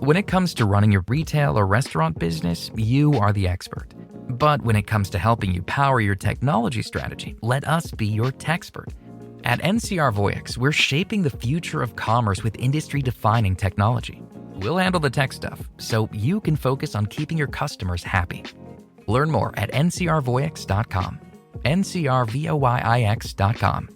When it comes to running your retail or restaurant business, you are the expert. But when it comes to helping you power your technology strategy, let us be your techspert. At NCR Voyix, we're shaping the future of commerce with industry-defining technology. We'll handle the tech stuff, so you can focus on keeping your customers happy. Learn more at ncrvoyix.com. ncrvoyix.com.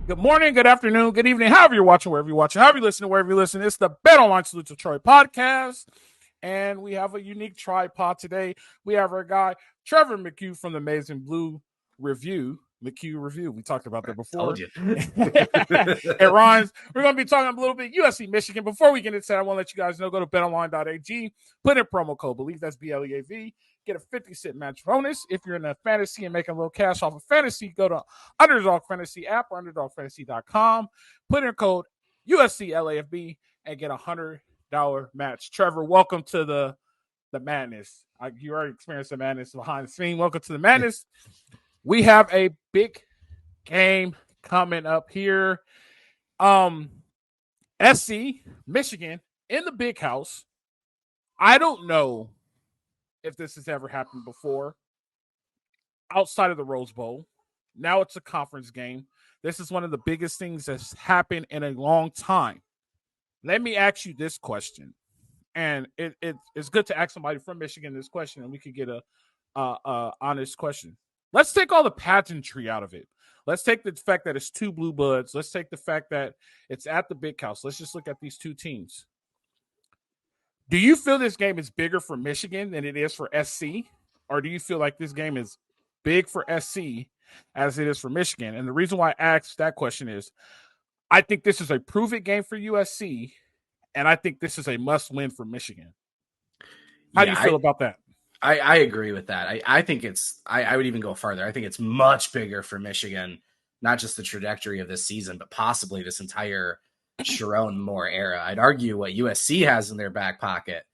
Good morning, good afternoon, good evening, however you're watching, wherever you're watching, however you listen, wherever you listen. It's the Bet Online Salute to Troy podcast, and we have a unique tripod today. We have our guy, Trevor McCue from the Amazing Blue McCue Review. We talked about that before. Told you. It rhymes. We're going to be talking a little bit USC Michigan. Before we get into that, I want to let you guys know, go to betonline.ag, put in promo code BELIEVE, that's BLEAV. Get a 50-cent match bonus. If you're in a fantasy and making a little cash off of fantasy, go to Underdog Fantasy app or UnderdogFantasy.com. Put in code USC LAFB and get a $100 match. Trevor, welcome to the madness. You already experienced the madness behind the scene. Welcome to the madness. We have a big game coming up here. SC, Michigan, in the big house. I don't know if this has ever happened before outside of the Rose Bowl. Now it's a conference game. This is one of the biggest things that's happened in a long time. Let me ask you this question. And it's good to ask somebody from Michigan this question, and we could get a honest question. Let's take all the pageantry out of it. Let's take the fact that it's two blue bloods. Let's take the fact that it's at the big house. Let's just look at these two teams. Do you feel this game is bigger for Michigan than it is for SC? Or do you feel like this game is big for SC as it is for Michigan? And the reason why I asked that question is I think this is a prove-it game for USC, and I think this is a must-win for Michigan. How do you feel about that? I agree with that. I think I would even go farther. I think it's much bigger for Michigan, not just the trajectory of this season, but possibly this entire Sharon Moore era. I'd argue what USC has in their back pocket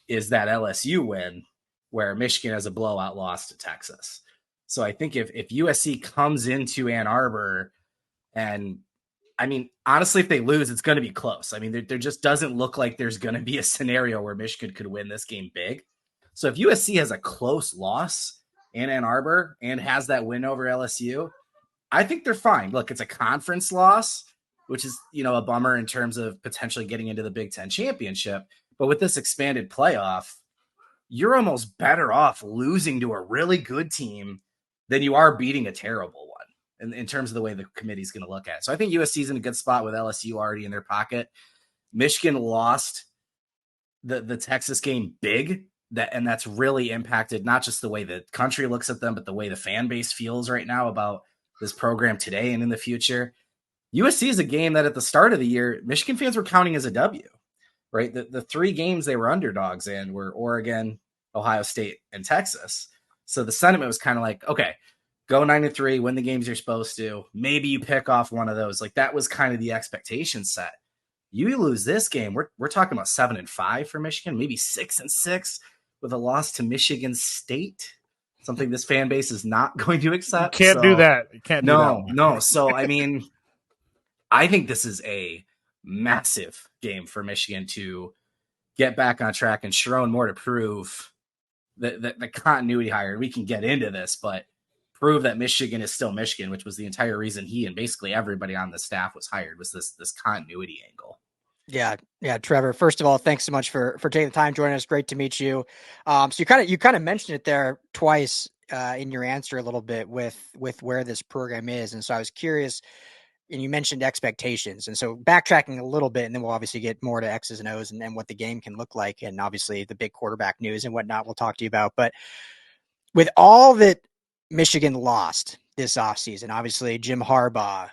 is that LSU win where Michigan has a blowout loss to Texas. So I think if USC comes into Ann Arbor, and I mean, honestly, if they lose, it's going to be close. I mean, there just doesn't look like there's going to be a scenario where Michigan could win this game big. So if USC has a close loss in Ann Arbor and has that win over LSU, I think they're fine. Look, it's a conference loss, which is, a bummer in terms of potentially getting into the Big Ten championship. But with this expanded playoff, you're almost better off losing to a really good team than you are beating a terrible one in terms of the way the committee's going to look at it. So I think USC's in a good spot with LSU already in their pocket. Michigan lost the Texas game big, and that's really impacted not just the way the country looks at them, but the way the fan base feels right now about this program today and in the future. USC is a game that at the start of the year, Michigan fans were counting as a W, right? The three games they were underdogs in were Oregon, Ohio State, and Texas. So the sentiment was kind of like, okay, go 9-3, win the games you're supposed to. Maybe you pick off one of those. Like that was kind of the expectation set. You lose this game, we're talking about 7-5 for Michigan, maybe 6-6 with a loss to Michigan State. Something this fan base is not going to accept. You can't do that. You can't do that. No. So I mean, I think this is a massive game for Michigan to get back on track and Sharon Moore to prove the continuity hire. We can get into this, but prove that Michigan is still Michigan, which was the entire reason he and basically everybody on the staff was hired, was this continuity angle. Yeah, Trevor. First of all, thanks so much for taking the time joining us. Great to meet you. So you kind of mentioned it there twice in your answer a little bit with where this program is, and so I was curious. And you mentioned expectations, and so backtracking a little bit, and then we'll obviously get more to X's and O's and what the game can look like, and obviously the big quarterback news and whatnot we'll talk to you about. But with all that Michigan lost this offseason. Obviously, Jim Harbaugh,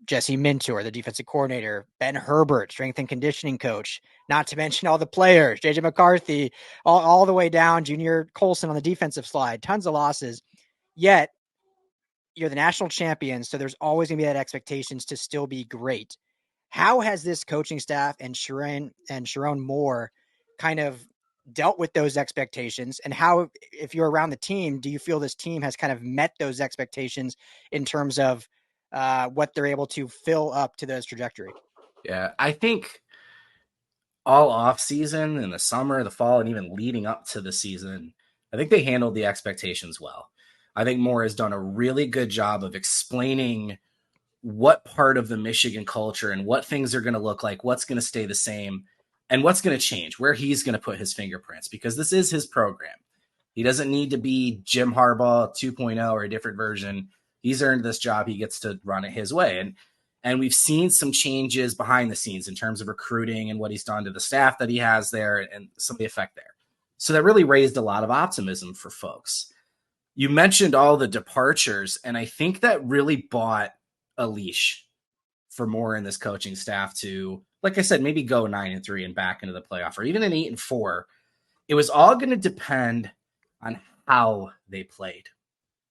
Jesse Mintor, the defensive coordinator, Ben Herbert, strength and conditioning coach, not to mention all the players, JJ McCarthy, all the way down, Junior Colson on the defensive slide, tons of losses. Yet, you're the national champions, so there's always going to be that expectations to still be great. How has this coaching staff and Sharon Moore kind of dealt with those expectations, and how, if you're around the team, do you feel this team has kind of met those expectations in terms of what they're able to fill up to those trajectory? Yeah, I think all off season in the summer, the fall, and even leading up to the season, I think they handled the expectations well. I think Moore has done a really good job of explaining what part of the Michigan culture and what things are going to look like, what's going to stay the same, and what's going to change, where he's going to put his fingerprints, because this is his program. He doesn't need to be Jim Harbaugh 2.0 or a different version. He's earned this job. He gets to run it his way. And we've seen some changes behind the scenes in terms of recruiting and what he's done to the staff that he has there and some of the effect there. So that really raised a lot of optimism for folks. You mentioned all the departures, and I think that really bought a leash for Moore and this coaching staff to, like I said, maybe go 9-3 and back into the playoff, or even an 8-4. It was all going to depend on how they played,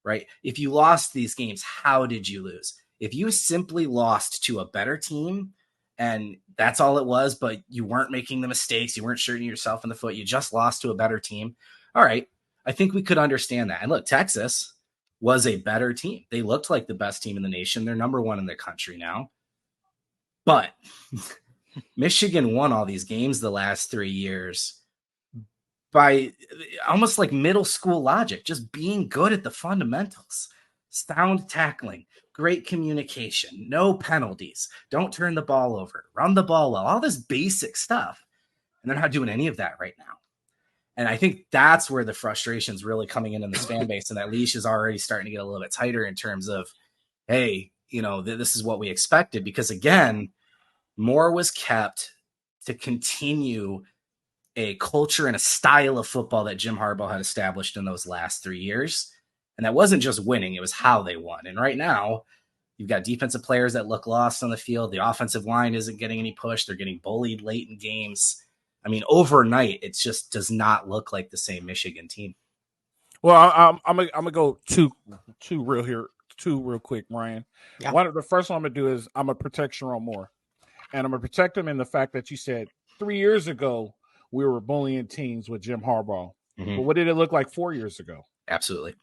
right? If you lost these games, how did you lose? If you simply lost to a better team and that's all it was, but you weren't making the mistakes, you weren't shooting yourself in the foot, you just lost to a better team. All right, I think we could understand that. And look, Texas was a better team. They looked like the best team in the nation. They're number one in the country now. But Michigan won all these games the last 3 years by almost like middle school logic, just being good at the fundamentals, sound tackling, great communication, no penalties, don't turn the ball over, run the ball well, all this basic stuff. And they're not doing any of that right now. And I think that's where the frustration is really coming in this fan base, and that leash is already starting to get a little bit tighter in terms of, hey, this is what we expected. Because again, Moore was kept to continue a culture and a style of football that Jim Harbaugh had established in those last 3 years. And that wasn't just winning, it was how they won. And right now, you've got defensive players that look lost on the field. The offensive line isn't getting any push. They're getting bullied late in games. I mean, overnight, it just does not look like the same Michigan team. Well, I'm gonna go two real quick, Ryan. Yeah. The first one I'm gonna do is I'm gonna protect Sharon Moore, and I'm gonna protect him in the fact that you said 3 years ago we were bullying teams with Jim Harbaugh. Mm-hmm. But what did it look like 4 years ago? Absolutely.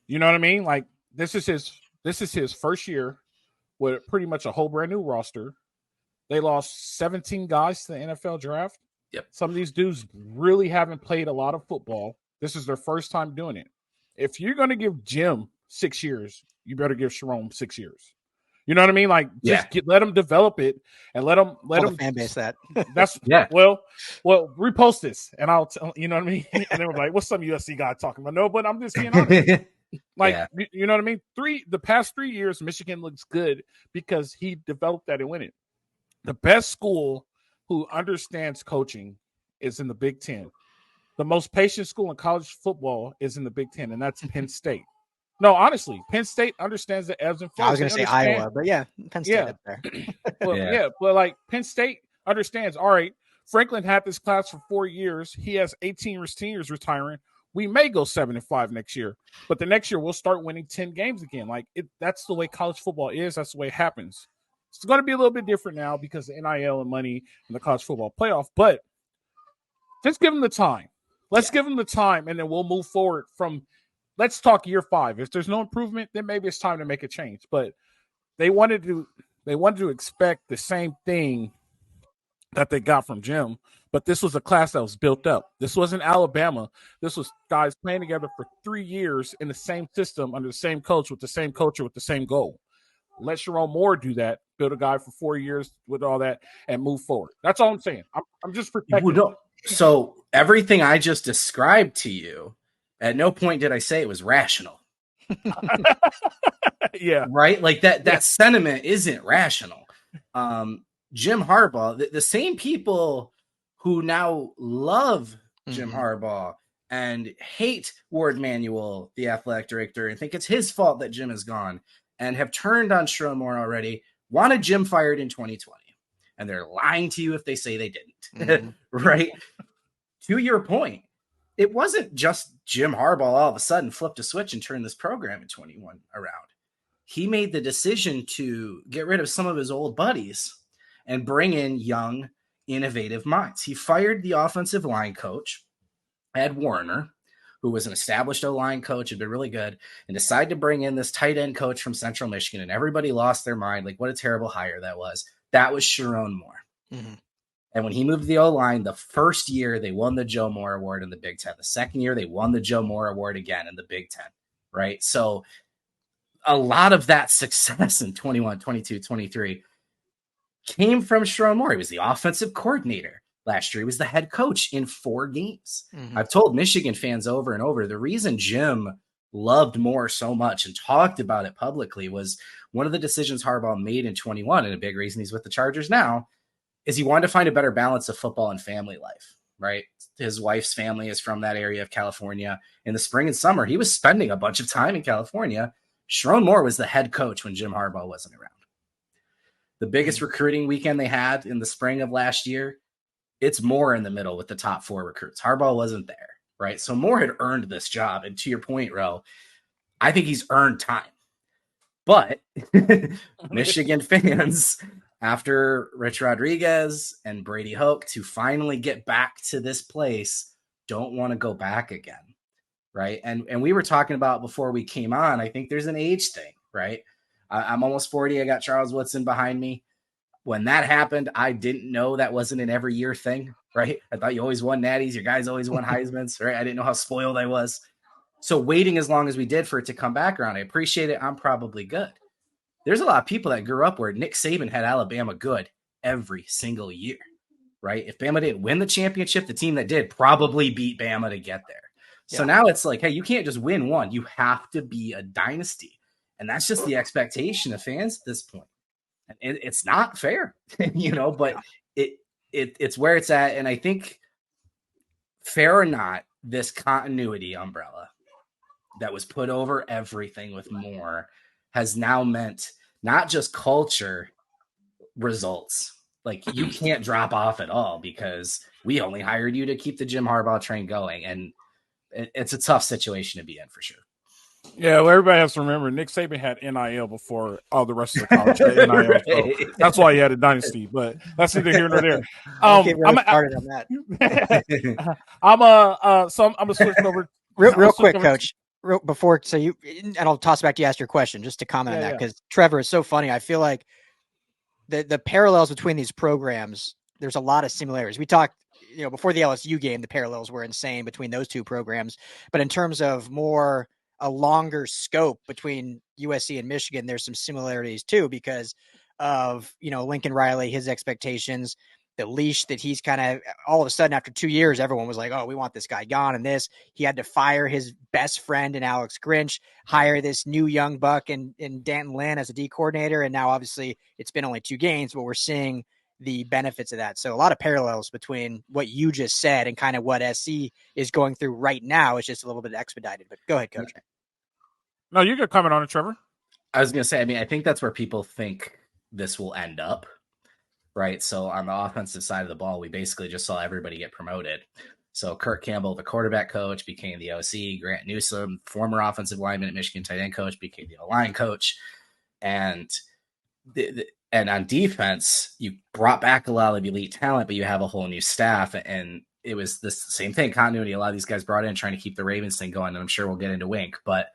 You know what I mean? Like this is his first year with pretty much a whole brand new roster. They lost 17 guys to the NFL draft. Yep. Some of these dudes really haven't played a lot of football. This is their first time doing it. If you're going to give Jim 6 years, you better give Sharon 6 years. You know what I mean? Like, just let him develop it and let him fan base that. That's well, repost this and I'll tell you know what I mean. And then we're like, what's some USC guy talking about? No, but I'm just being honest. You know what I mean? The past 3 years, Michigan looks good because he developed that and win it. The best school who understands coaching is in the Big Ten. The most patient school in college football is in the Big Ten, and that's Penn State. No, honestly, Penn State understands the ebbs and flows. I was going to say Iowa, but yeah, Penn State up there. But like Penn State understands, all right, Franklin had this class for 4 years. He has 18 seniors retiring. We may go 7-5 next year, but the next year we'll start winning 10 games again. Like that's the way college football is. That's the way it happens. It's going to be a little bit different now because of NIL and money and the college football playoff, but just give them the time. Let's give them the time, and then we'll move forward from – let's talk year 5. If there's no improvement, then maybe it's time to make a change. But they wanted to expect the same thing that they got from Jim, but this was a class that was built up. This wasn't Alabama. This was guys playing together for 3 years in the same system under the same coach with the same culture with the same goal. Let Sharon Moore do that, build a guy for 4 years with all that, and move forward. That's all I'm saying. I'm just protecting. So everything I just described to you, at no point did I say it was rational. Yeah. Right? Like that sentiment isn't rational. Jim Harbaugh, the same people who now love Jim Harbaugh and hate Ward Manuel, the athletic director, and think it's his fault that Jim is gone, and have turned on Sherrone Moore already, wanted Jim fired in 2020. And they're lying to you if they say they didn't. Right? To your point, it wasn't just Jim Harbaugh all of a sudden flipped a switch and turned this program in 21 around. He made the decision to get rid of some of his old buddies and bring in young, innovative minds. He fired the offensive line coach, Ed Warner, who was an established O-line coach, had been really good, and decided to bring in this tight end coach from Central Michigan, and everybody lost their mind. Like, what a terrible hire that was. That was Sherrone Moore. And when he moved to the O-line, the first year they won the Joe Moore Award in the Big Ten. The second year they won the Joe Moore Award again in the Big Ten, right? So a lot of that success in 21, 22, 23 came from Sherrone Moore. He was the offensive coordinator last year. He was the head coach in 4 games. I've told Michigan fans over and over, the reason Jim loved Moore so much and talked about it publicly was one of the decisions Harbaugh made in 21, and a big reason he's with the Chargers now, is he wanted to find a better balance of football and family life, right? His wife's family is from that area of California. In the spring and summer, he was spending a bunch of time in California. Sherrone Moore was the head coach when Jim Harbaugh wasn't around. The biggest recruiting weekend they had in the spring of last year, it's Moore in the middle with the top 4 recruits. Harbaugh wasn't there, right? So Moore had earned this job. And to your point, Ro, I think he's earned time. But Michigan fans, after Rich Rodriguez and Brady Hoke to finally get back to this place, don't want to go back again, right? And we were talking about before we came on, I think there's an age thing, right? I'm almost 40. I got Charles Woodson behind me. When that happened, I didn't know that wasn't an every year thing, right? I thought you always won natties. Your guys always won Heismans, right? I didn't know how spoiled I was. So waiting as long as we did for it to come back around, I appreciate it. I'm probably good. There's a lot of people that grew up where Nick Saban had Alabama good every single year, right? If Bama didn't win the championship, the team that did probably beat Bama to get there. So now it's like, hey, you can't just win one. You have to be a dynasty. And that's just the expectation of fans at this point. And it's not fair, but it's where it's at. And I think, fair or not, this continuity umbrella that was put over everything with Moore has now meant not just culture, results. Like, you can't drop off at all because we only hired you to keep the Jim Harbaugh train going. And it's a tough situation to be in for sure. Yeah, well, everybody has to remember Nick Saban had NIL before all the rest of the college had NIL. Right. So that's why he had a dynasty, but that's neither here nor there. I'm started on that. I'm gonna switch over real quick, Coach. And I'll toss it back to you, ask your question, just to comment on that, because Trevor is so funny. I feel like the parallels between these programs, there's a lot of similarities. We talked, before the LSU game, the parallels were insane between those two programs, but in terms of a longer scope between USC and Michigan, there's some similarities too, because of, Lincoln Riley, his expectations, the leash that he's kind of, all of a sudden after 2 years, everyone was like, oh, we want this guy gone. And he had to fire his best friend in Alex Grinch, hire this new young buck in D'Anton Lynn as a D coordinator. And now obviously it's been only 2 games, but we're seeing the benefits of that. So a lot of parallels between what you just said and kind of what SC is going through right now. It's just a little bit expedited, but go ahead, Coach. No, you could comment on it, Trevor. I was going to say, I think that's where people think this will end up, right? So on the offensive side of the ball, we basically just saw everybody get promoted. So Kirk Campbell, the quarterback coach, became the OC. Grant Newsome, former offensive lineman at Michigan tight end coach, became the O-line coach. And on defense, you brought back a lot of elite talent, but you have a whole new staff. And it was the same thing, continuity. A lot of these guys brought in trying to keep the Ravens thing going. And I'm sure we'll get into Wink, but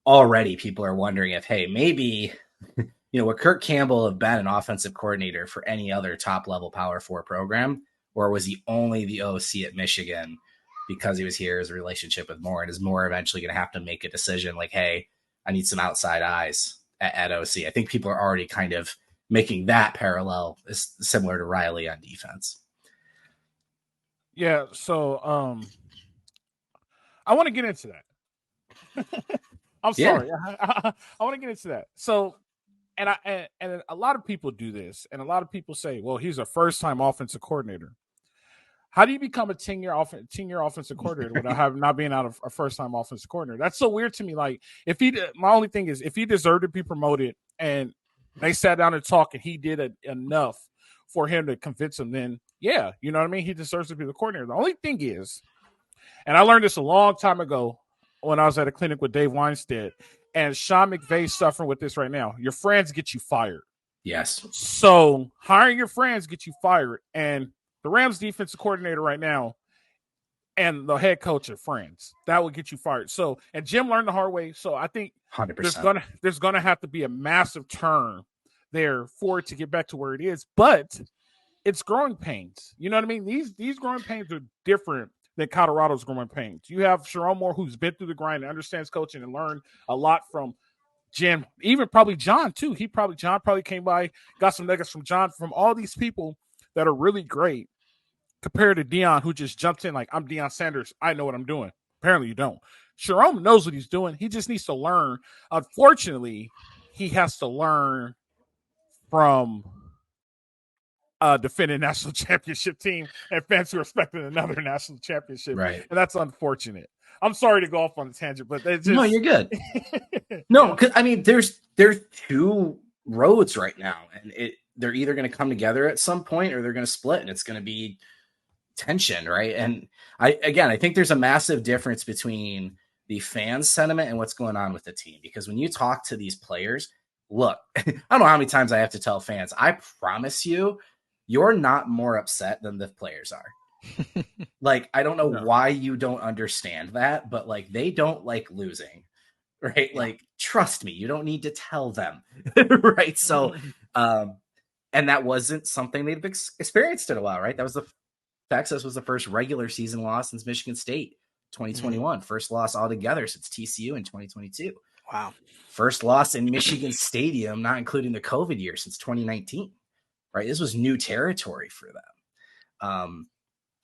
already people are wondering if, hey, maybe, would Kirk Campbell have been an offensive coordinator for any other top level Power 4 program, or was he only the OC at Michigan because he was here as a relationship with Moore? And is Moore eventually going to have to make a decision like, hey, I need some outside eyes at OC? I think people are already kind of making that parallel is similar to Riley on defense. Yeah. So I want to get into that. I'm sorry. I want to get into that. So, and a lot of people do this, and a lot of people say, well, he's a first-time offensive coordinator. How do you become a 10-year offensive coordinator without not being out of a first-time offensive coordinator? That's so weird to me. Like, my only thing is, if he deserved to be promoted and they sat down and talked and he did enough for him to convince him, then yeah, you know what I mean? He deserves to be the coordinator. The only thing is, and I learned this a long time ago when I was at a clinic with Dave Weinstead, and Sean McVay's suffering with this right now. Your friends get you fired. Yes. So hiring your friends get you fired, and the Rams defensive coordinator right now and the head coach are friends. That will get you fired. So, and Jim learned the hard way. So I think 100%. there's gonna have to be a massive turn there for it to get back to where it is. But it's growing pains. You know what I mean? These growing pains are different than Colorado's growing pains. You have Sharon Moore, who's been through the grind and understands coaching and learned a lot from Jim, even probably John too. John probably came by, got some nuggets from John, from all these people that are really great, compared to Deion, who just jumped in like, I'm Deion Sanders, I know what I'm doing. Apparently you don't. Sharon knows what he's doing. He just needs to learn. Unfortunately, he has to learn from a defending national championship team and fans who are expecting another national championship. Right. And that's unfortunate. I'm sorry to go off on a tangent, but it's just... No, you're good. No, because I mean, there's two roads right now, and they're either going to come together at some point or they're going to split, and it's going to be tension, right? And I think there's a massive difference between the fan sentiment and what's going on with the team, because when you talk to these players, look, I don't know how many times I have to tell fans, I promise you're not more upset than the players are. Like, I don't know why you don't understand that, but like, they don't like losing, right? Yeah. Like, trust me, you don't need to tell them, right? So, and that wasn't something they've experienced in a while, right? Texas was the first regular season loss since Michigan State, 2021. First loss altogether since TCU in 2022. Wow. First loss in Michigan Stadium, not including the COVID year, since 2019, right? This was new territory for them.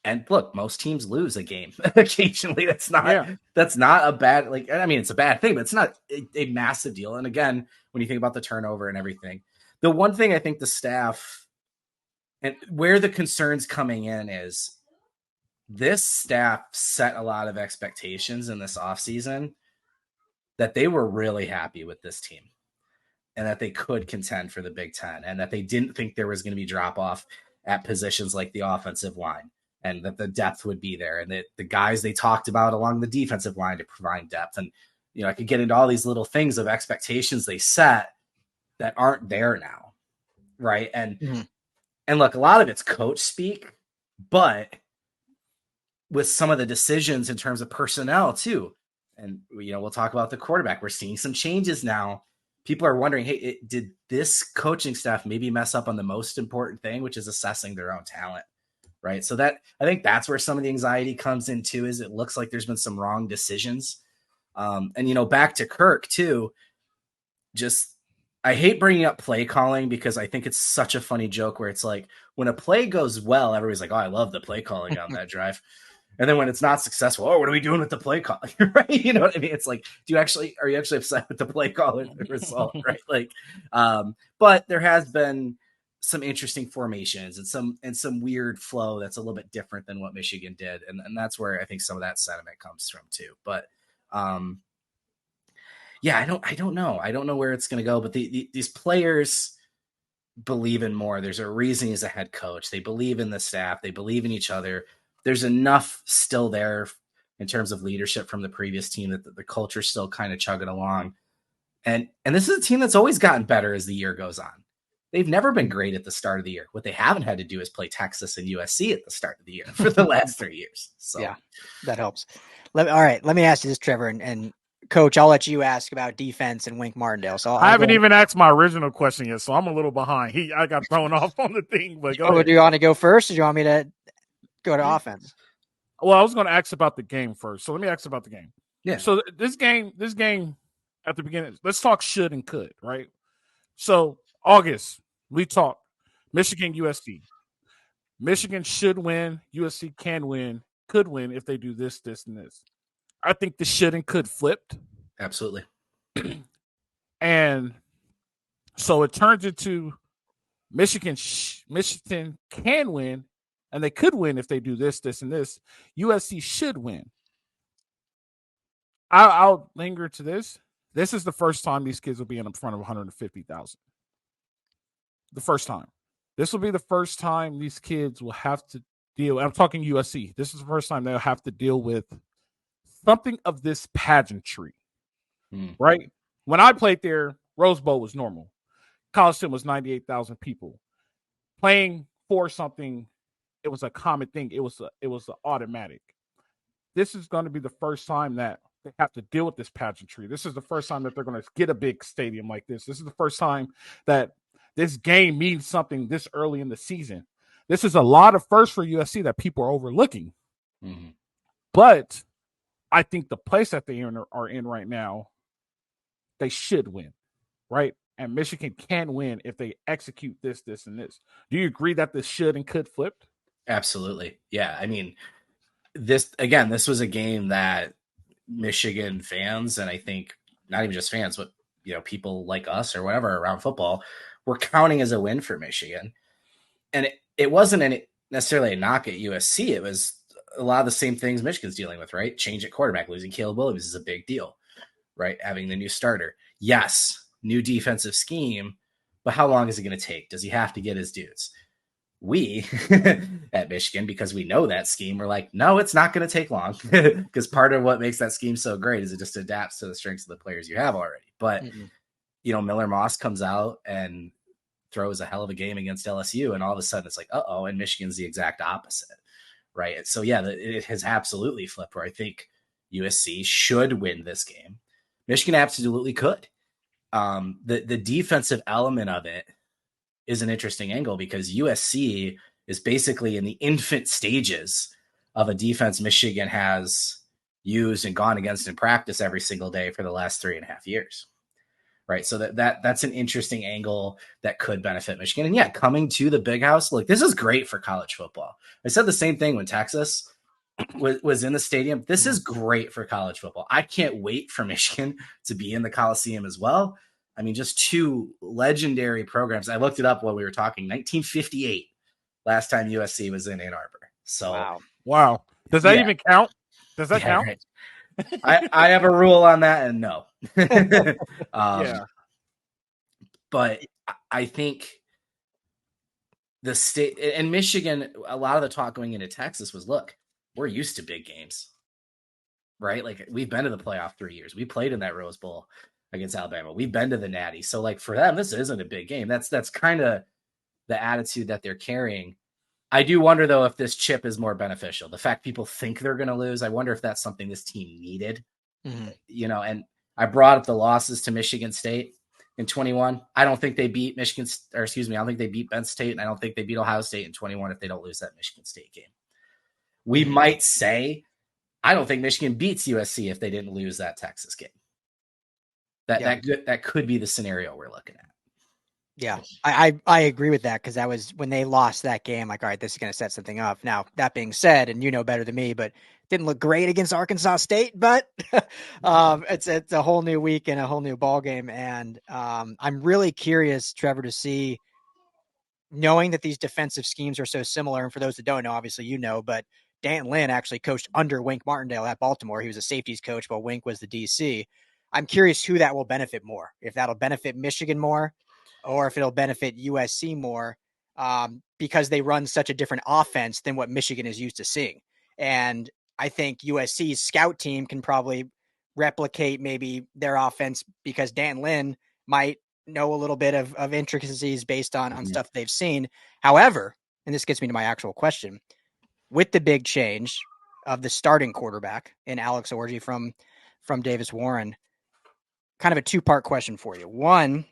And look, most teams lose a game occasionally. That's not a bad, like, I mean, it's a bad thing, but it's not a massive deal. And again, when you think about the turnover and everything, the one thing I think the staff, and where the concern's coming in, is this staff set a lot of expectations in this offseason that they were really happy with this team and that they could contend for the Big Ten, and that they didn't think there was going to be drop off at positions like the offensive line, and that the depth would be there, and that the guys they talked about along the defensive line to provide depth. And, you know, I could get into all these little things of expectations they set that aren't there now. Right. And, and look, a lot of it's coach speak, but with some of the decisions in terms of personnel too. And, you know, we'll talk about the quarterback. We're seeing some changes now. People are wondering, hey, did this coaching staff maybe mess up on the most important thing, which is assessing their own talent? Right. So that, I think that's where some of the anxiety comes into, is it looks like there's been some wrong decisions. And, you know, back to Kirk too, just, I hate bringing up play calling because I think it's such a funny joke where it's like, when a play goes well, everybody's like, oh, I love the play calling on that drive. And then when it's not successful, oh, what are we doing with the play calling? Right. You know what I mean? It's like, are you actually upset with the play call and the result? Right. Like, but there has been some interesting formations and some weird flow that's a little bit different than what Michigan did. And that's where I think some of that sentiment comes from too. But yeah, I don't know. I don't know where it's going to go, but these players believe in more. There's a reason he's a head coach. They believe in the staff. They believe in each other. There's enough still there in terms of leadership from the previous team that the culture's still kind of chugging along. And this is a team that's always gotten better as the year goes on. They've never been great at the start of the year. What they haven't had to do is play Texas and USC at the start of the year for the last 3 years. So yeah, that helps. All right, let me ask you this, Trevor, and Coach, I'll let you ask about defense and Wink Martindale. So I haven't even asked my original question yet, so I'm a little behind. I got thrown off on the thing, but go ahead. Do you want to go first, or do you want me to go to offense? Well, I was going to ask about the game first, so let me ask about the game. Yeah. So this game at the beginning, let's talk should and could, right? So August, we talked Michigan, USC. Michigan should win. USC can win, could win if they do this, this, and this. I think the should and could flipped. Absolutely. And so it turns into Michigan can win and they could win if they do this, this, and this. USC should win. I'll linger to this. This is the first time these kids will be in front of 150,000. The first time. This will be the first time these kids will have to deal. I'm talking USC. This is the first time they'll have to deal with something of this pageantry, right? When I played there, Rose Bowl was normal. Coliseum was 98,000 people playing for something. It was a common thing. It was an automatic. This is going to be the first time that they have to deal with this pageantry. This is the first time that they're going to get a big stadium like this. This is the first time that this game means something this early in the season. This is a lot of firsts for USC that people are overlooking. Mm-hmm. But I think the place that they are in right now, they should win, right? And Michigan can win if they execute this, this, and this. Do you agree that this should and could flip? Absolutely. Yeah. I mean, this was a game that Michigan fans, and I think not even just fans, but people like us or whatever around football, were counting as a win for Michigan. And it wasn't necessarily a knock at USC. It was a lot of the same things Michigan's dealing with, right? Change at quarterback, losing Caleb Williams is a big deal, right? Having the new starter. Yes, new defensive scheme, but how long is it going to take? Does he have to get his dudes? We at Michigan, because we know that scheme, we're like, no, it's not going to take long, because part of what makes that scheme so great is it just adapts to the strengths of the players you have already. But, Miller Moss comes out and throws a hell of a game against LSU, and all of a sudden it's like, uh-oh, and Michigan's the exact opposite, right? So, yeah, it has absolutely flipped where I think USC should win this game. Michigan absolutely could. The defensive element of it is an interesting angle because USC is basically in the infant stages of a defense Michigan has used and gone against in practice every single day for the last 3.5 years. Right. So that's an interesting angle that could benefit Michigan. And yeah, coming to the big house, look, this is great for college football. I said the same thing when Texas was in the stadium. This is great for college football. I can't wait for Michigan to be in the Coliseum as well. I mean, just two legendary programs. I looked it up while we were talking. 1958, last time USC was in Ann Arbor. So wow. Does that even count? Does that count? Right. I have a rule on that, and no. But I think the state and Michigan, a lot of the talk going into Texas was, look, we're used to big games, right? Like, we've been to the playoff 3 years. We played in that Rose Bowl against Alabama. We've been to the Natty. So, like, for them, this isn't a big game. That's kind of the attitude that they're carrying. I do wonder, though, if this chip is more beneficial. The fact people think they're going to lose, I wonder if that's something this team needed. And I brought up the losses to Michigan State in 21. I don't think they beat I don't think they beat Penn State, and I don't think they beat Ohio State in 21 if they don't lose that Michigan State game. We might say, I don't think Michigan beats USC if they didn't lose that Texas game. That could be the scenario we're looking at. Yeah, I agree with that, because that was when they lost that game. Like, all right, this is going to set something up. Now, that being said, and you know better than me, but didn't look great against Arkansas State. But it's a whole new week and a whole new ball game, and I'm really curious, Trevor, to see, knowing that these defensive schemes are so similar. And for those that don't know, obviously you know, but D'Anton Lynn actually coached under Wink Martindale at Baltimore. He was a safeties coach while Wink was the DC. I'm curious who that will benefit more. If that'll benefit Michigan more, or if it'll benefit USC more, because they run such a different offense than what Michigan is used to seeing. And I think USC's scout team can probably replicate maybe their offense, because D'Anton Lynn might know a little bit of intricacies based on stuff they've seen. However, and this gets me to my actual question, with the big change of the starting quarterback in Alex Orji from Davis Warren, kind of a two-part question for you. One,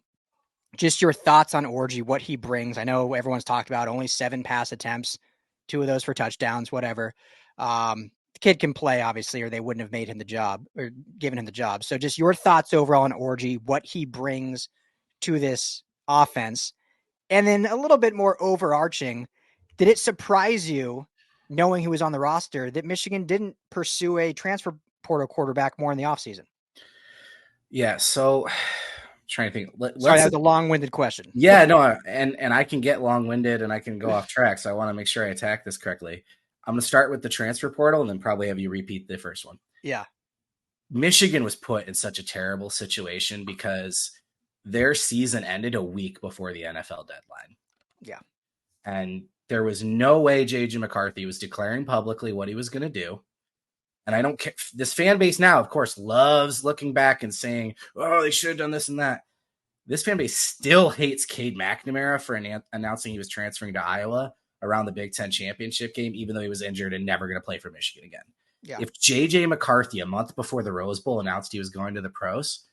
just your thoughts on Orji, what he brings. I know everyone's talked about only 7 pass attempts, 2 of those for touchdowns, whatever. The kid can play, obviously, or they wouldn't have made him the job or given him the job. So just your thoughts overall on Orji, what he brings to this offense. And then a little bit more overarching, did it surprise you, knowing he was on the roster, that Michigan didn't pursue a transfer portal quarterback more in the offseason? Yeah, so trying to think. Sorry, that's a long-winded question. Yeah, no, and I can get long-winded and I can go off track, so I want to make sure I attack this correctly. I'm going to start with the transfer portal and then probably have you repeat the first one. Yeah. Michigan was put in such a terrible situation because their season ended a week before the NFL deadline. Yeah. And there was no way J.J. McCarthy was declaring publicly what he was going to do. And I don't care. This fan base now, of course, loves looking back and saying, oh, they should have done this and that. This fan base still hates Cade McNamara for announcing he was transferring to Iowa around the Big Ten championship game, even though he was injured and never going to play for Michigan again. Yeah. If J.J. McCarthy, a month before the Rose Bowl, announced he was going to the pros,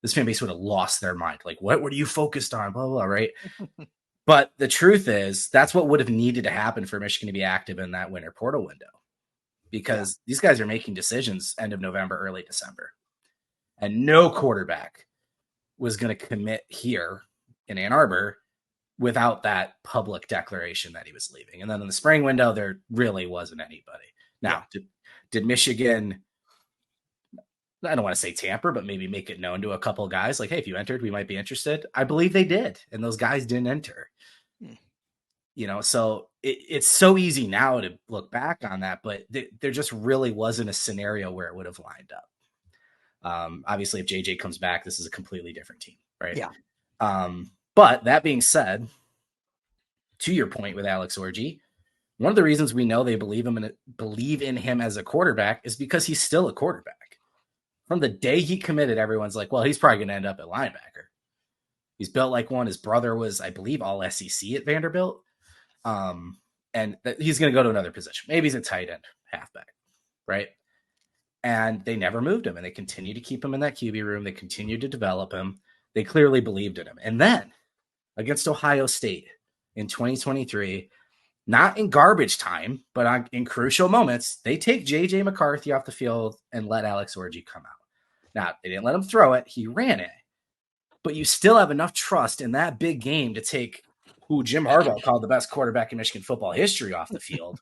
this fan base would have lost their mind. Like, what are you focused on? Blah, blah, blah, right? But the truth is, that's what would have needed to happen for Michigan to be active in that winter portal window. Because these guys are making decisions end of November, early December. And no quarterback was going to commit here in Ann Arbor without that public declaration that he was leaving. And then in the spring window, there really wasn't anybody. Now, did Michigan, I don't want to say tamper, but maybe make it known to a couple of guys like, hey, if you entered, we might be interested. I believe they did. And those guys didn't enter. You know, so it's so easy now to look back on that, but there just really wasn't a scenario where it would have lined up. Obviously, if JJ comes back, this is a completely different team, right? Yeah. But that being said, to your point with Alex Orji, one of the reasons we know they believe in him as a quarterback is because he's still a quarterback. From the day he committed, everyone's like, well, he's probably going to end up at linebacker. He's built like one. His brother was, I believe, all SEC at Vanderbilt. And he's going to go to another position. Maybe he's a tight end, halfback, right? And they never moved him, and they continue to keep him in that QB room. They continue to develop him. They clearly believed in him. And then against Ohio State in 2023, not in garbage time, but in crucial moments, they take J.J. McCarthy off the field and let Alex Orji come out. Now, they didn't let him throw it. He ran it. But you still have enough trust in that big game to take who Jim Harbaugh called the best quarterback in Michigan football history off the field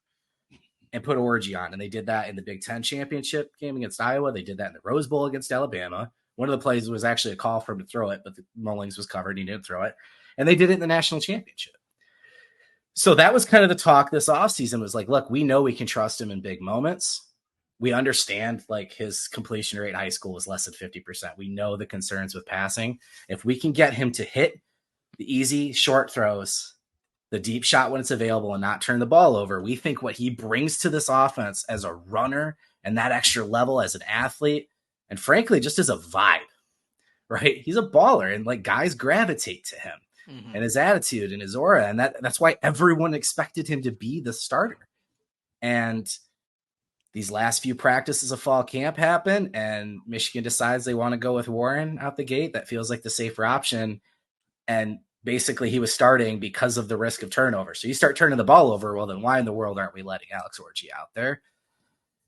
and put Orji on. And they did that in the Big Ten championship game against Iowa. They did that in the Rose Bowl against Alabama. One of the plays was actually a call for him to throw it, but the Mullings was covered. He didn't throw it. And they did it in the national championship. So that was kind of the talk this offseason was like, look, we know we can trust him in big moments. We understand like his completion rate in high school was less than 50%. We know the concerns with passing. If we can get him to hit the easy short throws, the deep shot when it's available and not turn the ball over, we think what he brings to this offense as a runner and that extra level as an athlete, and frankly, just as a vibe, right? He's a baller and like guys gravitate to him and his attitude and his aura. And that's why everyone expected him to be the starter. And these last few practices of fall camp happen and Michigan decides they want to go with Warren out the gate. That feels like the safer option. And basically he was starting because of the risk of turnover. So you start turning the ball over. Well, then why in the world aren't we letting Alex Orji out there?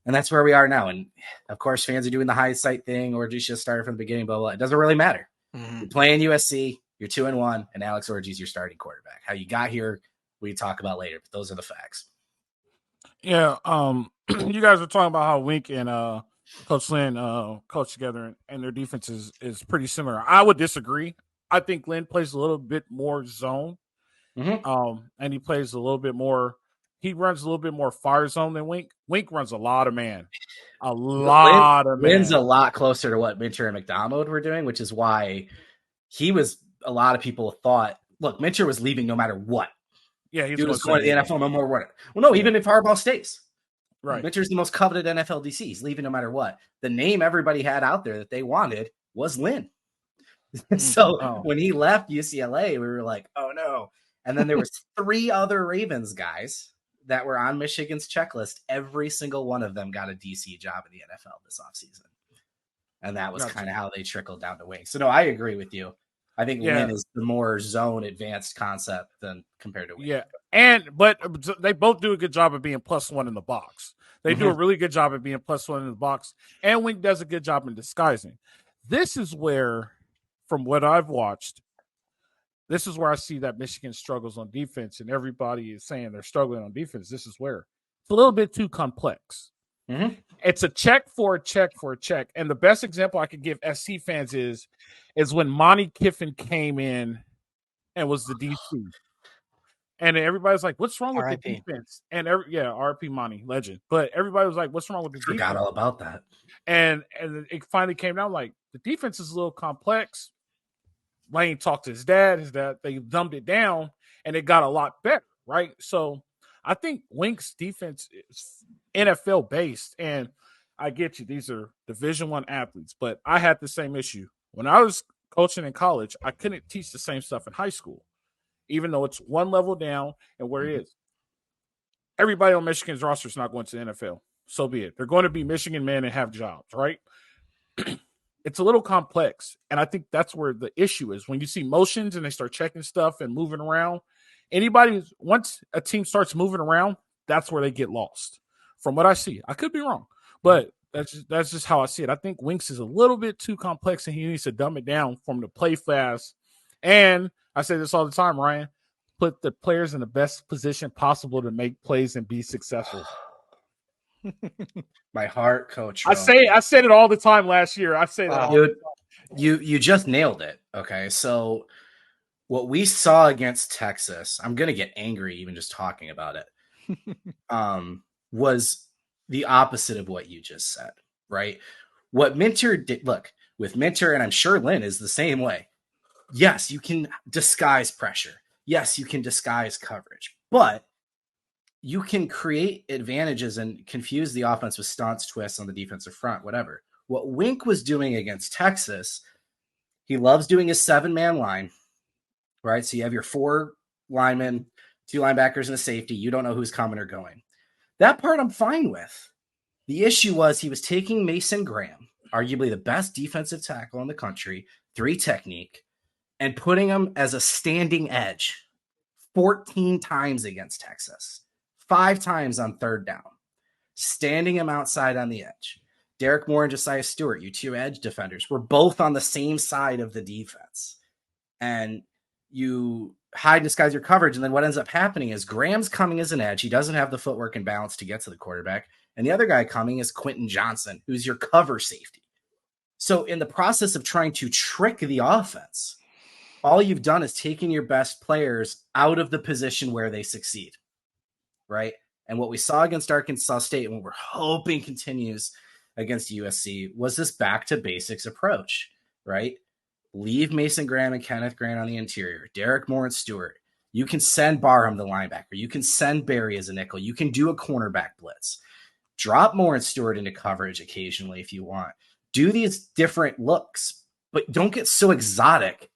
And that's where we are now. And of course, fans are doing the hindsight thing, or just started from the beginning, blah, blah. It doesn't really matter. You're playing USC, you're 2-1, and Alex Orji's your starting quarterback. How you got here, we talk about later, but those are the facts. Yeah. You guys were talking about how Wink and Coach Lynn coach together, and their defense is pretty similar. I would disagree. I think Lynn plays a little bit more zone. And he plays a little bit more. He runs a little bit more fire zone than Wink. Wink runs a lot of man. Lynn's a lot closer to what Minter and McDonald were doing, which is why a lot of people thought, look, Minter was leaving no matter what. Yeah, he was going to the NFL no more what. Well, no, even if Harbaugh stays. Right. Minter's the most coveted NFL DC. He's leaving no matter what. The name everybody had out there that they wanted was Lynn. So when he left UCLA, we were like, oh no. And then there was 3 other Ravens guys that were on Michigan's checklist. Every single one of them got a DC job in the NFL this offseason. And that was kind of how they trickled down to Wink. So no, I agree with you. I think Lynn is the more zone advanced concept than compared to Wink. Yeah. But they both do a good job of being +1 in the box. They do a really good job of being +1 in the box. And Wink does a good job in disguising. This is where, from what I've watched, this is where I see that Michigan struggles on defense, and everybody is saying they're struggling on defense. This is where it's a little bit too complex. Mm-hmm. It's a check for a check for a check. And the best example I could give SC fans is when Monty Kiffin came in and was the DC. And everybody's like, what's wrong with the R.I.P. defense? And RP Monty, legend. But everybody was like, what's wrong with the defense? Forgot all about that. And it finally came down like the defense is a little complex. Lane talked to his dad, they dumbed it down and it got a lot better, right? So I think Wink's defense is NFL based, and I get you, these are Division I athletes, but I had the same issue. When I was coaching in college, I couldn't teach the same stuff in high school, even though it's one level down and where it is. Everybody on Michigan's roster is not going to the NFL. So be it. They're going to be Michigan men and have jobs, right? It's a little complex. And I think that's where the issue is. When you see motions and they start checking stuff and moving around, once a team starts moving around, that's where they get lost. From what I see. I could be wrong, but that's just how I see it. I think Winks is a little bit too complex and he needs to dumb it down for him to play fast. And I say this all the time, Ryan, put the players in the best position possible to make plays and be successful. My heart, Coach. I said it all the time last year. I say that. Dude, you just nailed it. Okay, so what we saw against Texas, I'm gonna get angry even just talking about it. Was the opposite of what you just said, right? What Minter did, look, with Minter, and I'm sure Lynn is the same way. Yes, you can disguise pressure. Yes, you can disguise coverage, but you can create advantages and confuse the offense with stunts, twists on the defensive front, whatever. What Wink was doing against Texas, he loves doing his 7-man line, right? So you have your 4 linemen, 2 linebackers, and a safety. You don't know who's coming or going. That part I'm fine with. The issue was he was taking Mason Graham, arguably the best defensive tackle in the country, 3 technique, and putting him as a standing edge 14 times against Texas. 5 times on 3rd down, standing him outside on the edge. Derek Moore and Josiah Stewart, you 2 edge defenders, were both on the same side of the defense. And you hide and disguise your coverage. And then what ends up happening is Graham's coming as an edge. He doesn't have the footwork and balance to get to the quarterback. And the other guy coming is Quentin Johnson, who's your cover safety. So in the process of trying to trick the offense, all you've done is taken your best players out of the position where they succeed. Right. And what we saw against Arkansas State and what we're hoping continues against USC was this back to basics approach, right? Leave Mason Graham and Kenneth Grant on the interior, Derek Moore and Stewart. You can send Barham the linebacker. You can send Barry as a nickel. You can do a cornerback blitz. Drop Moore and Stewart into coverage occasionally if you want. Do these different looks, but don't get so exotic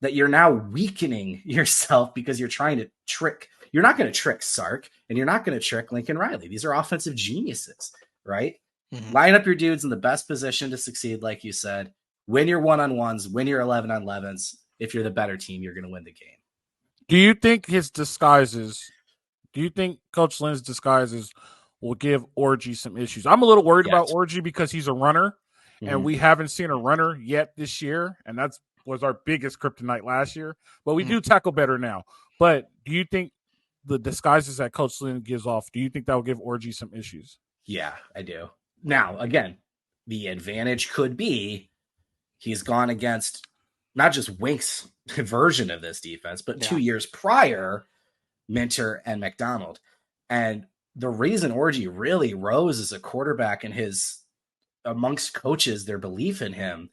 that you're now weakening yourself because you're trying to trick. You're not going to trick Sark, and you're not going to trick Lincoln Riley. These are offensive geniuses, right? Mm-hmm. Line up your dudes in the best position to succeed, like you said. Win your 1-on-1s, win your 11-on-11s. If you're the better team, you're going to win the game. Do you think Coach Lynn's disguises will give Orji some issues? I'm a little worried about Orji because he's a runner, and we haven't seen a runner yet this year, and that was our biggest kryptonite last year. But we do tackle better now. But do you think the disguises that Coach Lynn gives off, do you think that will give Orji some issues? Yeah, I do. Now, again, the advantage could be he's gone against not just Wink's version of this defense, but 2 years prior, Minter and McDonald. And the reason Orji really rose as a quarterback and amongst coaches, their belief in him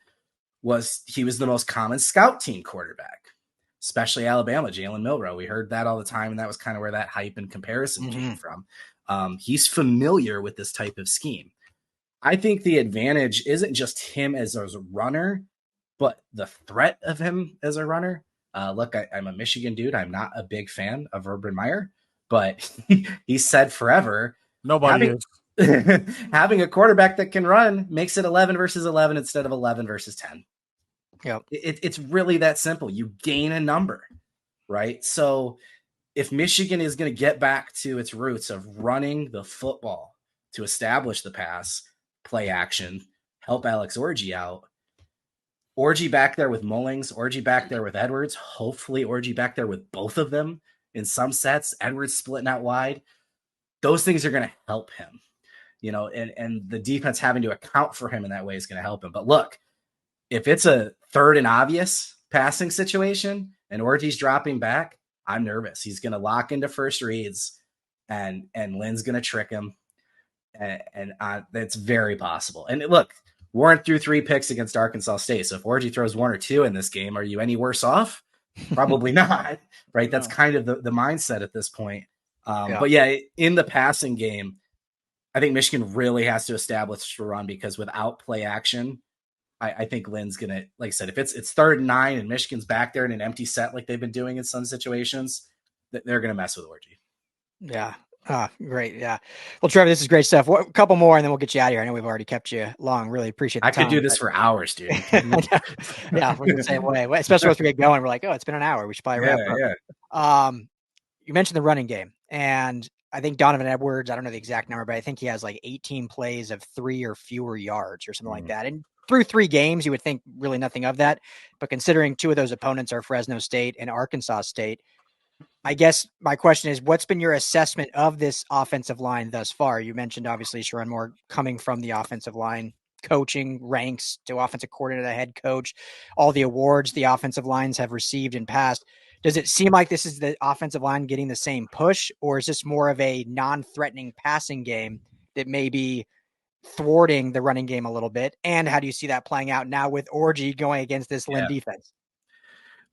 was he was the most common scout team quarterback, especially Alabama, Jalen Milroe. We heard that all the time, and that was kind of where that hype and comparison came from. He's familiar with this type of scheme. I think the advantage isn't just him as a runner, but the threat of him as a runner. Look, I'm a Michigan dude. I'm not a big fan of Urban Meyer, but he said forever, nobody is. Having a quarterback that can run makes it 11 versus 11 instead of 11 versus 10. Yep. It's really that simple. You gain a number, right? So if Michigan is going to get back to its roots of running the football to establish the pass, play action, help Alex Orji out, Orji back there with Mullings, Orji back there with Edwards, hopefully Orji back there with both of them in some sets, Edwards splitting out wide, those things are going to help him. and the defense having to account for him in that way is going to help him. But look, if it's a third and obvious passing situation and Orji's dropping back, I'm nervous. He's going to lock into first reads and Lynn's going to trick him. And that's very possible. And look, Warren threw 3 picks against Arkansas State. So if Orji throws 1 or 2 in this game, are you any worse off? Probably not, right? That's kind of the mindset at this point. But yeah, in the passing game, I think Michigan really has to establish a run, because without play action, I think Lynn's going to, like I said, if it's 3rd and 9 and Michigan's back there in an empty set like they've been doing in some situations, they're going to mess with Orji. Yeah. Great. Yeah. Well, Trevor, this is great stuff. A couple more and then we'll get you out of here. I know we've already kept you long. Really appreciate the time. I could do this for hours, dude. Yeah, we're the same way. Especially once we get going, we're like, oh, it's been an hour. We should probably wrap up. You mentioned the running game, and I think Donovan Edwards, I don't know the exact number, but I think he has like 18 plays of 3 or fewer yards or something like that. And through 3 games, you would think really nothing of that. But considering 2 of those opponents are Fresno State and Arkansas State, I guess my question is, what's been your assessment of this offensive line thus far? You mentioned, obviously, Sherrod Moore coming from the offensive line, coaching ranks to offensive coordinator, head coach, all the awards the offensive lines have received in past. Does it seem like this is the offensive line getting the same push, or is this more of a non-threatening passing game that may be thwarting the running game a little bit? And how do you see that playing out now with Orji going against this Lynn defense?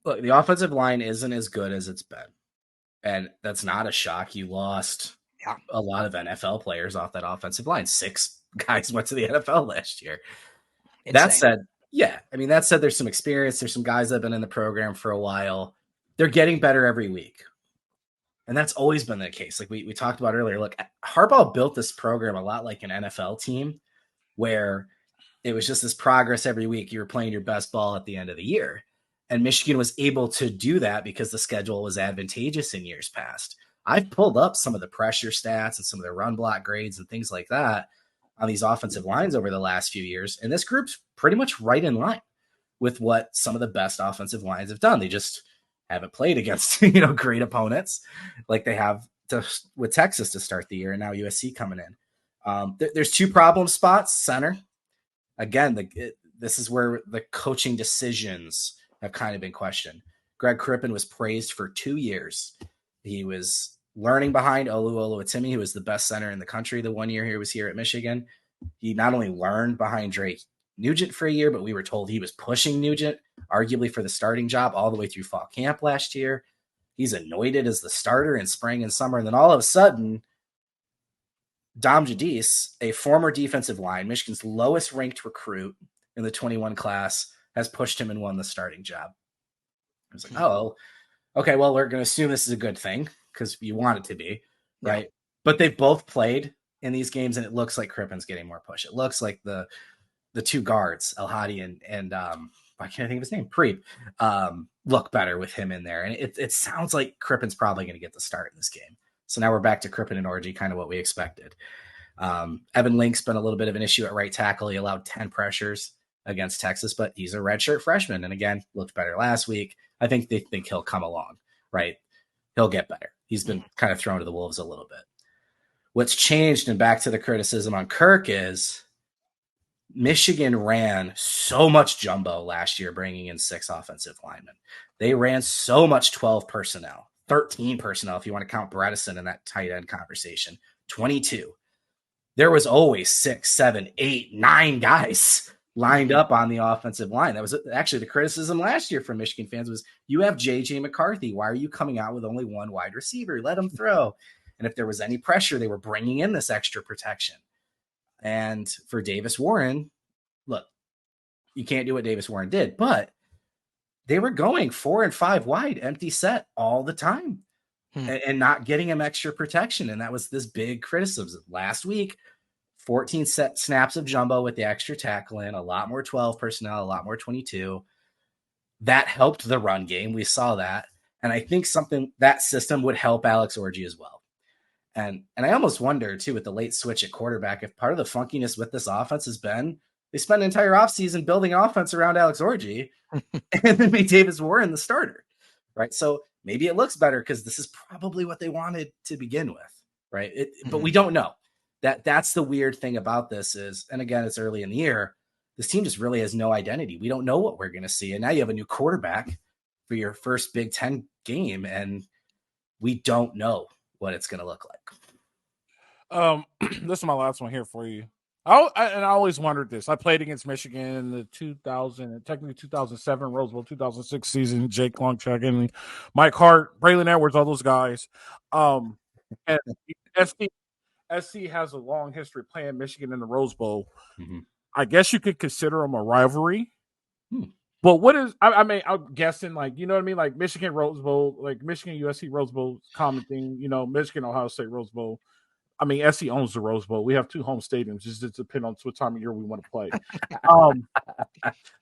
Look, the offensive line isn't as good as it's been. And that's not a shock. You lost a lot of NFL players off that offensive line. 6 guys went to the NFL last year. Insane. That said, there's some experience. There's some guys that have been in the program for a while. They're getting better every week. And that's always been the case. Like we talked about earlier, look, Harbaugh built this program a lot like an NFL team, where it was just this progress every week. You were playing your best ball at the end of the year. And Michigan was able to do that because the schedule was advantageous in years past. I've pulled up some of the pressure stats and some of the run block grades and things like that on these offensive lines over the last few years. And this group's pretty much right in line with what some of the best offensive lines have done. They just haven't played against, great opponents like they have with Texas to start the year, and now USC coming in. There's 2 problem spots. Center, again, this is where the coaching decisions have kind of been questioned. Greg Crippen was praised for 2 years. He was learning behind Olu Oluwatimi, who was the best center in the country the 1 year he was here at Michigan. He not only learned behind Drake Nugent for a year, but we were told he was pushing Nugent, arguably for the starting job, all the way through fall camp last year. He's anointed as the starter in spring and summer. And then all of a sudden, Dom Jadis, a former defensive line, Michigan's lowest ranked recruit in the 21 class, has pushed him and won the starting job. I was like, oh, okay, well, we're going to assume this is a good thing because you want it to be, right? But they've both played in these games, and it looks like Crippen's getting more push. It looks like the 2 guards, El Hadi and I can't think of his name, Preep, look better with him in there. And it sounds like Crippen's probably going to get the start in this game. So now we're back to Crippen and Orji, kind of what we expected. Evan Link's been a little bit of an issue at right tackle. He allowed 10 pressures against Texas, but he's a redshirt freshman. And again, looked better last week. I think they think he'll come along, right? He'll get better. He's been kind of thrown to the wolves a little bit. What's changed, and back to the criticism on Kirk, is Michigan ran so much jumbo last year, bringing in 6 offensive linemen. They ran so much 12 personnel, 13 personnel, if you want to count Bredesen in that tight end conversation, 22. There was always 6, 7, 8, 9 guys lined up on the offensive line. That was actually the criticism last year from Michigan fans was, you have J.J. McCarthy. Why are you coming out with only 1 wide receiver? Let him throw. And if there was any pressure, they were bringing in this extra protection. And for Davis Warren, look, you can't do what Davis Warren did, but they were going 4 and 5 wide, empty set all the time and not getting him extra protection. And that was this big criticism. Last week, 14 snaps of jumbo with the extra tackle in, a lot more 12 personnel, a lot more 22. That helped the run game. We saw that. And I think that system would help Alex Orji as well. And I almost wonder, too, with the late switch at quarterback, if part of the funkiness with this offense has been they spent an entire offseason building offense around Alex Orji and then made Davis Warren the starter, right? So maybe it looks better because this is probably what they wanted to begin with, right? But we don't know. That's the weird thing about this is, and again, it's early in the year. This team just really has no identity. We don't know what we're going to see. And now you have a new quarterback for your first Big Ten game, and we don't know what it's going to look like. This is my last one here for you. I always wondered this. I played against Michigan in the 2007 Rose Bowl, 2006 season. Jake Longchuck, Mike Hart, Braylon Edwards, all those guys. And SC has a long history playing Michigan in the Rose Bowl. Mm-hmm. I guess you could consider them a rivalry. But what is, I'm guessing, like, you know what I mean? Like Michigan Rose Bowl, like Michigan USC Rose Bowl, common thing, Michigan Ohio State Rose Bowl. I mean, SC owns the Rose Bowl. We have 2 home stadiums. Just depends on what time of year we want to play.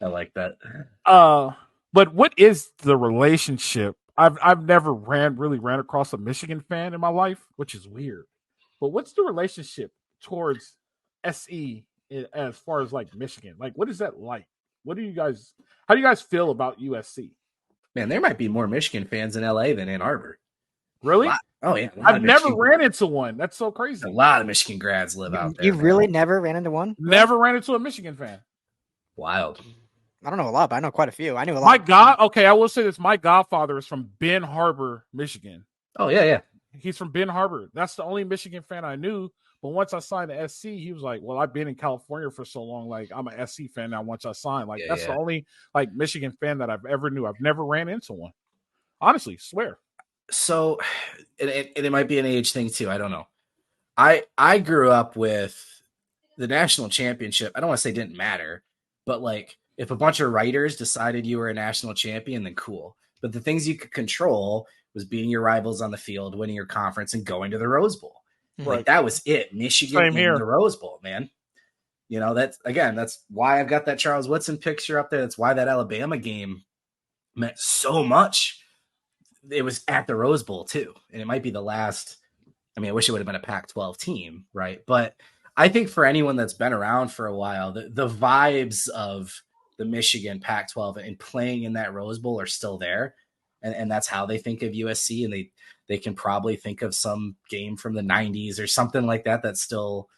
I like that. But what is the relationship? I've never ran across a Michigan fan in my life, which is weird. But what's the relationship towards SE as far as like Michigan? Like, what is that like? How do you guys feel about USC? Man, there might be more Michigan fans in LA than Ann Arbor. Really? Oh yeah. I've never ran into one. That's so crazy. A lot of Michigan grads live out there. You really never ran into one? Never ran into a Michigan fan. Wild. I don't know a lot, but I know quite a few. I knew a lot. I will say this. My godfather is from Ben Harbor, Michigan. Oh, yeah. He's from Ben Harbor. That's the only Michigan fan I knew. But once I signed to SC, he was like, well, I've been in California for so long. Like, I'm an SC fan now once I signed. Like, that's the only, like, Michigan fan that I've ever knew. I've never ran into one. Honestly, swear. So, it might be an age thing, too. I don't know. I grew up with the national championship. I don't want to say it didn't matter. But, like, if a bunch of writers decided you were a national champion, then cool. But the things you could control was beating your rivals on the field, winning your conference, and going to the Rose Bowl. Right. Like, that was it. Michigan in the Rose Bowl, man. That's why I've got that Charles Woodson picture up there. That's why that Alabama game meant so much. It was at the Rose Bowl, too. And it might be the last. I mean, I wish it would have been a Pac-12 team, right? But I think for anyone that's been around for a while, the vibes of the Michigan Pac-12 and playing in that Rose Bowl are still there. And that's how they think of USC. And they can probably think of some game from the 90s or something like that still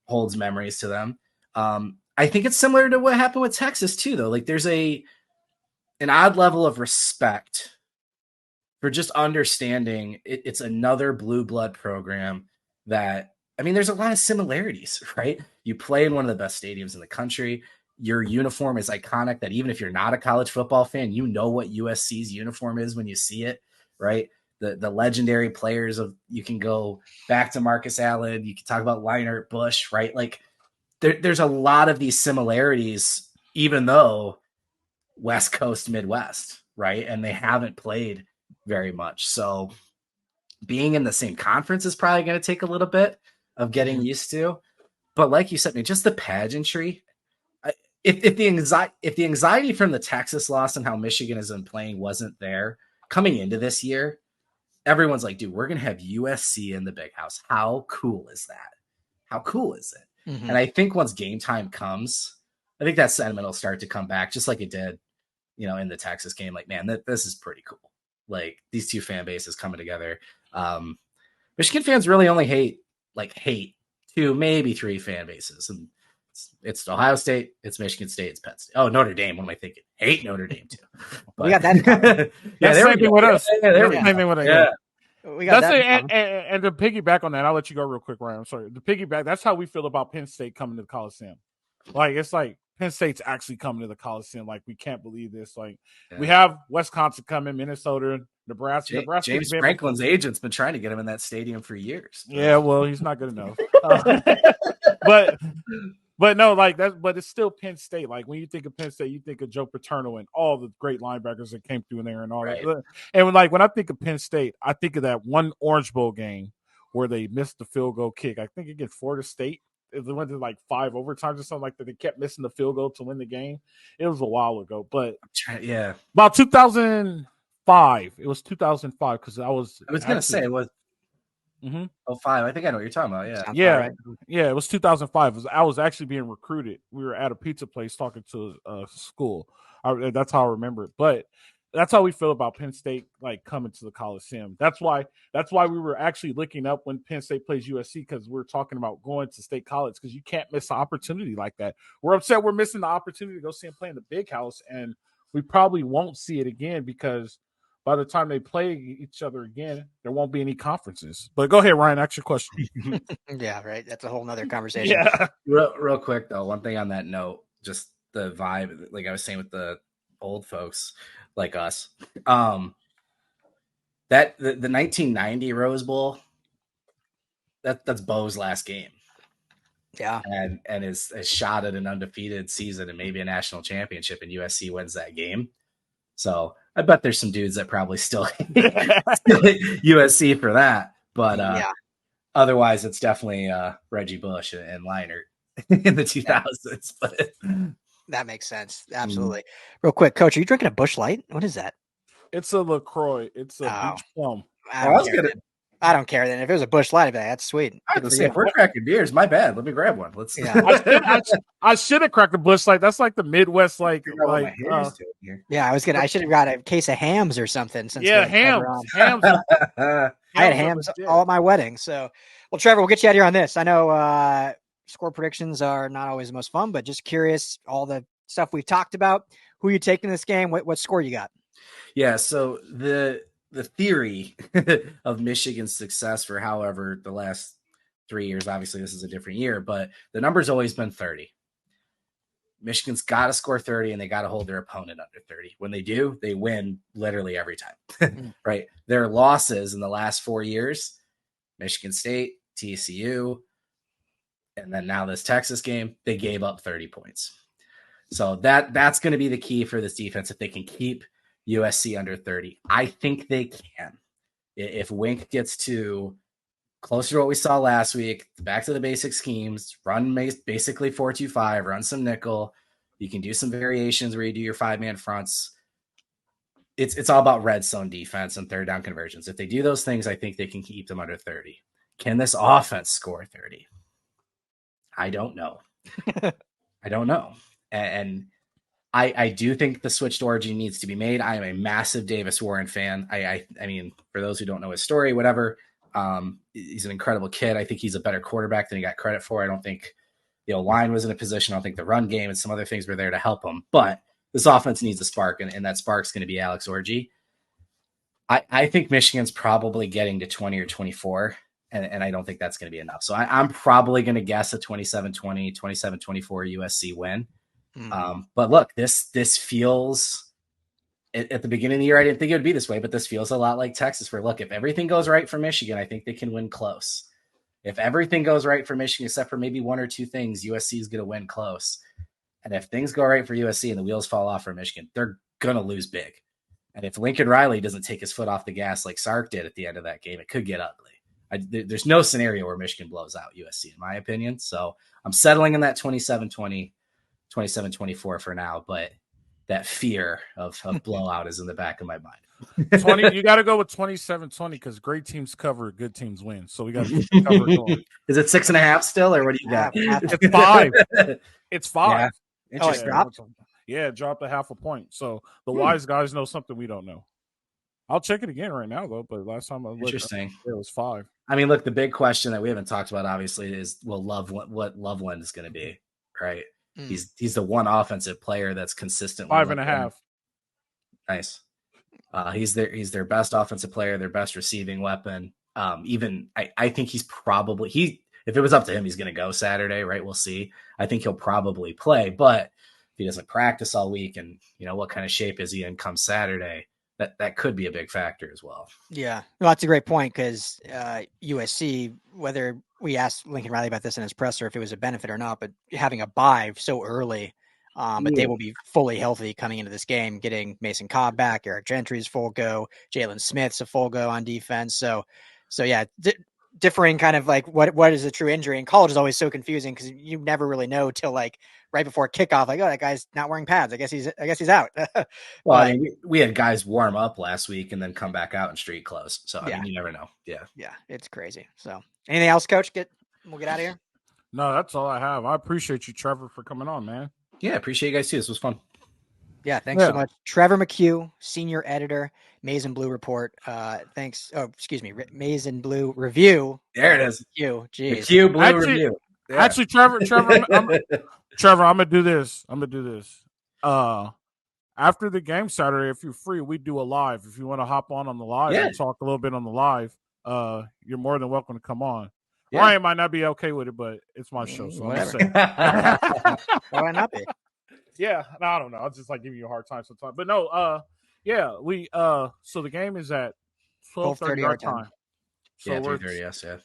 holds memories to them. I think it's similar to what happened with Texas, too, though. Like, there's an odd level of respect for just understanding it's another blue blood program that, I mean, there's a lot of similarities, right? You play in one of the best stadiums in the country. Your uniform is iconic that even if you're not a college football fan, you know what USC's uniform is when you see it, right? The legendary players you can go back to Marcus Allen. You can talk about Leinart Bush, right? Like there's a lot of these similarities, even though West Coast, Midwest, right? And they haven't played very much. So being in the same conference is probably going to take a little bit of getting used to. But like you said, just the pageantry. If the anxiety from the Texas loss and how Michigan has been playing wasn't there coming into this year, everyone's like, dude, we're going to have USC in the big house. How cool is that? How cool is it? Mm-hmm. And I think once game time comes, I think that sentiment will start to come back just like it did, in the Texas game. Like, man, this is pretty cool. Like these two fan bases coming together. Michigan fans really only hate 2, maybe 3 fan bases. And it's Ohio State, it's Michigan State, it's Penn State. Oh, Notre Dame. What am I thinking? Hate Notre Dame too. But, we got that. Yeah, they're same thing with us. We got that. And to piggyback on that, I'll let you go real quick, Ryan. I'm sorry. To piggyback, that's how we feel about Penn State coming to the Coliseum. Like it's like Penn State's actually coming to the Coliseum. Like we can't believe this. Like we have Wisconsin coming, Minnesota, Nebraska. James Franklin's agent's been trying to get him in that stadium for years. Yeah, well, he's not good enough. But no, like that. But it's still Penn State. Like when you think of Penn State, you think of Joe Paterno and all the great linebackers that came through in there and all that. And when I think of Penn State, I think of that one Orange Bowl game where they missed the field goal kick. I think against Florida State. They went to like 5 overtimes or something like that. They kept missing the field goal to win the game. It was a while ago, but about 2005. It was 2005 because I was going to say it was. 05. I think I know what you're talking about. Yeah. It was 2005. I was actually being recruited. We were at a pizza place talking to a school. That's how I remember it. But that's how we feel about Penn State like coming to the Coliseum. That's why we were actually looking up when Penn State plays USC, because we're talking about going to State College, because you can't miss an opportunity like that. We're upset we're missing the opportunity to go see them play in the big house, and we probably won't see it again because by the time they play each other again, there won't be any conferences. But go ahead, Ryan, ask your question. Yeah, right. That's a whole nother conversation. Yeah. Real quick though, one thing on that note, just the vibe, like I was saying with the old folks like us, that the 1990 Rose Bowl, that's Bo's last game. Yeah. And is shot at an undefeated season and maybe a national championship, and USC wins that game. So I bet there's some dudes that probably still hate USC for that. But otherwise, it's definitely Reggie Bush and Leinart in the 2000s. But that makes sense. Absolutely. Real quick, Coach, are you drinking a Busch Light? What is that? It's a LaCroix. It's a beach plum. I don't care then. If it was a Busch Light, I'd be like, that's sweet. I was say, if we're cracking beers, my bad. Let me grab one. Let's. Yeah. I should have cracked a Busch Light. That's like the Midwest, I should have got a case of hams or something. Since hams. I had hams all at my wedding. So, well, Trevor, we'll get you out here on this. I know score predictions are not always the most fun, but just curious, all the stuff we've talked about, who you taking this game, what score you got? Yeah, so the theory of Michigan's success for however the last 3 years, obviously this is a different year, but the number's always been 30. Michigan's got to score 30 and they got to hold their opponent under 30. When they do, they win literally every time, right? Their losses in the last 4 years, Michigan State, TCU, and then now this Texas game, they gave up 30 points. So that's going to be the key for this defense. If they can keep USC under 30, I think they can. If Wink gets to closer to what we saw last week, back to the basic schemes, run basically 4-2-5, run some nickel. You can do some variations where you do your 5-man fronts. It's all about red zone defense and third down conversions. If they do those things, I think they can keep them under 30. Can this offense score 30? I don't know. I don't know. And I do think the switch to Orji needs to be made. I am a massive Davis Warren fan. I mean, for those who don't know his story, whatever, he's an incredible kid. I think he's a better quarterback than he got credit for. I don't think the O-line was in a position. I don't think the run game and some other things were there to help him. But this offense needs a spark, and that spark's going to be Alex Orji. I think Michigan's probably getting to 20 or 24, and I don't think that's going to be enough. So I'm probably going to guess a 27-20, 27-24 USC win. But look, this feels at the beginning of the year, I didn't think it would be this way, but this feels a lot like Texas, where look, if everything goes right for Michigan, I think they can win close. If everything goes right for Michigan, except for maybe one or two things, USC is going to win close. And if things go right for USC and the wheels fall off for Michigan, they're going to lose big. And if Lincoln Riley doesn't take his foot off the gas like Sark did at the end of that game, it could get ugly. There's no scenario where Michigan blows out USC, in my opinion. So I'm settling in that 27-20. 27-24 for now, but that fear of blowout is in the back of my mind. 20, you got to go with 27-20 because great teams cover, good teams win. So we got to cover going. Is it 6.5 still, or what do you got? It's 5. It's 5. Yeah. Oh, it dropped? Yeah, it dropped a half a point. So the wise guys know something we don't know. I'll check it again right now, though. But last time I looked, Interesting. It was 5. I mean, look, the big question that we haven't talked about, obviously, is what Loveland is going to be, right? He's the one offensive player that's consistently 5.5. Nice. He's their best offensive player, their best receiving weapon. I think he's probably if it was up to him, he's going to go Saturday, right? We'll see. I think he'll probably play, but if he doesn't practice all week, and what kind of shape is he in come Saturday, that could be a big factor as well. Yeah, well, that's a great point because USC, whether we asked Lincoln Riley about this in his presser, if it was a benefit or not, but having a bye so early, but they will be fully healthy coming into this game, getting Mason Cobb back, Eric Gentry's full go, Jalen Smith's a full go on defense. So yeah, differing kind of like what is a true injury. And college is always so confusing because you never really know till like right before kickoff, like, oh, that guy's not wearing pads. I guess he's out. Well, I mean, we had guys warm up last week and then come back out in street clothes. So I mean, you never know. Yeah, it's crazy. So anything else, Coach? We'll get out of here. No, that's all I have. I appreciate you, Trevor, for coming on, man. Yeah, appreciate you guys too. This was fun. Yeah, thanks so much. Trevor McCue, senior editor, Maize and Blue Report. Thanks. Oh, excuse me, Maize and Blue Review. There it is. McCue, geez. McCue Blue Review. Yeah. Actually, Trevor, I'm gonna do this. After the game Saturday, if you're free, we do a live. If you want to hop on the live and talk a little bit on the live, you're more than welcome to come on. Yeah. Ryan might not be okay with it, but it's my show, so I'm just saying. Why not be? Yeah, no, I don't know. I'll just like giving you a hard time sometimes. But no, we so the game is at 12:30 our time. So 3:30, yes, yeah.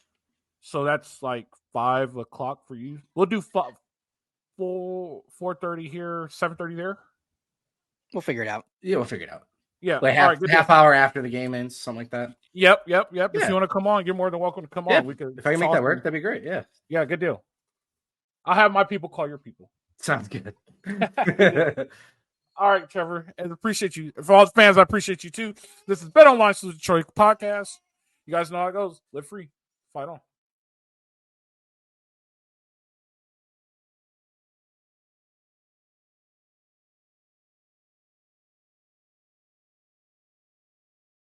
So that's like 5 o'clock for you. We'll do 4:30 here, 7:30 there. We'll figure it out. Yeah, we'll figure it out. Yeah, like half hour after the game ends, something like that. Yep. Yeah. If you want to come on, you're more than welcome to come on. We could. If I can make that work, that'd be great. Yeah. Yeah, good deal. I'll have my people call your people. Sounds good. All right, Trevor, and appreciate you. For all the fans, I appreciate you too. This is Bet Online Detroit podcast. You guys know how it goes. Live free, fight on.